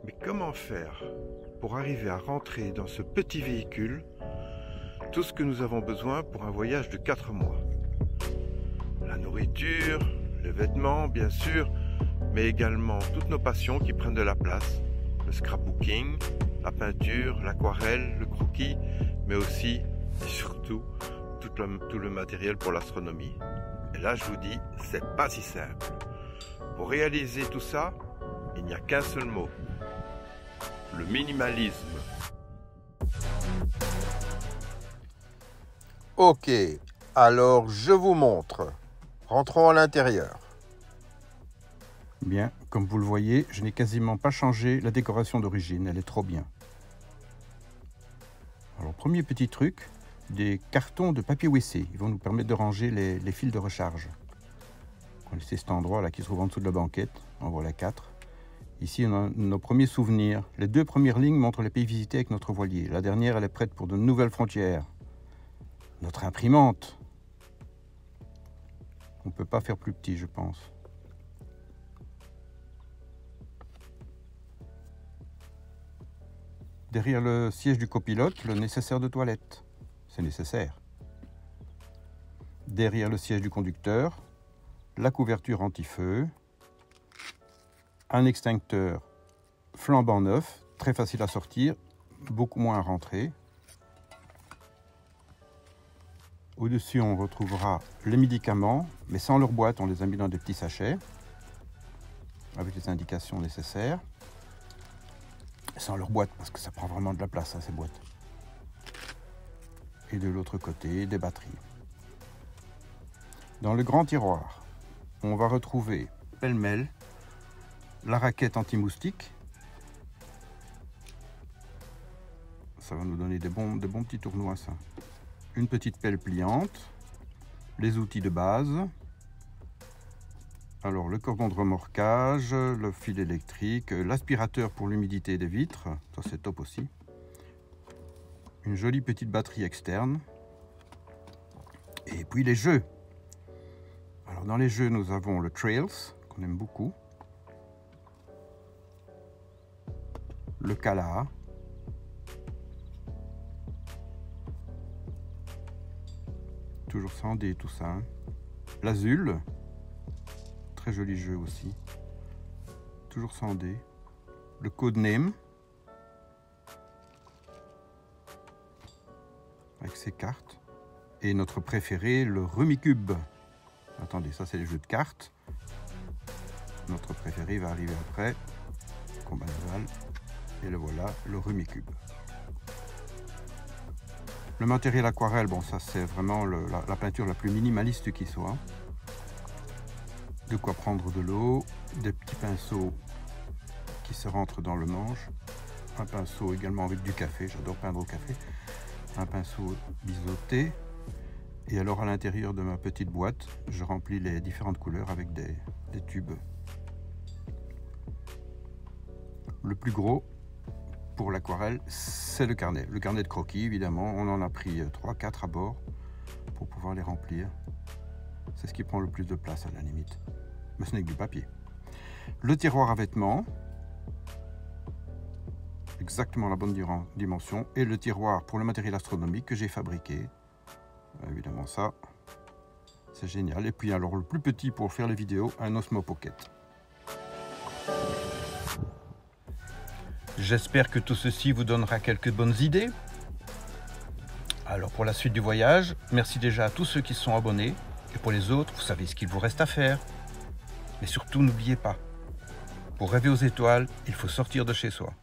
Mais comment faire pour arriver à rentrer dans ce petit véhicule tout ce que nous avons besoin pour un voyage de 4 mois? La nourriture, les vêtements bien sûr, mais également toutes nos passions qui prennent de la place. Le scrapbooking, la peinture, l'aquarelle, le croquis, mais aussi et surtout tout le matériel pour l'astronomie. Et là je vous dis, c'est pas si simple. Pour réaliser tout ça, il n'y a qu'un seul mot: le minimalisme. Ok, alors je vous montre. Rentrons à l'intérieur. Bien, comme vous le voyez, je n'ai quasiment pas changé la décoration d'origine, elle est trop bien. Alors, premier petit truc, des cartons de papier WC. Ils vont nous permettre de ranger les fils de recharge. On va laisser cet endroit là qui se trouve en dessous de la banquette. En voilà 4. Ici, on a nos premiers souvenirs. Les 2 premières lignes montrent les pays visités avec notre voilier. La dernière, elle est prête pour de nouvelles frontières. Notre imprimante. On ne peut pas faire plus petit, je pense. Derrière le siège du copilote, le nécessaire de toilette. C'est nécessaire. Derrière le siège du conducteur, la couverture anti-feu. Un extincteur flambant neuf, très facile à sortir, beaucoup moins à rentrer. Au-dessus, on retrouvera les médicaments, mais sans leur boîte, on les a mis dans des petits sachets, avec les indications nécessaires. Sans leur boîte, parce que ça prend vraiment de la place, hein, ces boîtes. Et de l'autre côté, des batteries. Dans le grand tiroir, on va retrouver pêle-mêle la raquette anti-moustique. Ça va nous donner de bons petits tournois, ça. Une petite pelle pliante, les outils de base, alors le cordon de remorquage, le fil électrique, l'aspirateur pour l'humidité des vitres, ça c'est top aussi, une jolie petite batterie externe, et puis les jeux. Alors dans les jeux, nous avons le Trails, qu'on aime beaucoup, le Cala, toujours sandé tout ça, hein. L'Azul, très joli jeu aussi, toujours sandé. Le Codename, avec ses cartes. Et notre préféré, le Rummikub. Attendez, ça c'est les jeux de cartes. Notre préféré va arriver après, combat naval. Et le voilà, le Rummikub. Le matériel aquarelle, bon ça c'est vraiment la peinture la plus minimaliste qui soit. De quoi prendre de l'eau, des petits pinceaux qui se rentrent dans le manche, un pinceau également avec du café, j'adore peindre au café, un pinceau biseauté, et alors à l'intérieur de ma petite boîte, je remplis les différentes couleurs avec des tubes. Le plus gros pour l'aquarelle, c'est le carnet de croquis évidemment, on en a pris 3-4 à bord pour pouvoir les remplir. C'est ce qui prend le plus de place à la limite. Mais ce n'est que du papier. Le tiroir à vêtements, exactement la bonne dimension. Et le tiroir pour le matériel astronomique que j'ai fabriqué. Évidemment ça, c'est génial. Et puis alors le plus petit pour faire les vidéos, un Osmo Pocket. J'espère que tout ceci vous donnera quelques bonnes idées. Alors pour la suite du voyage, merci déjà à tous ceux qui se sont abonnés. Et pour les autres, vous savez ce qu'il vous reste à faire. Mais surtout, n'oubliez pas, pour rêver aux étoiles, il faut sortir de chez soi.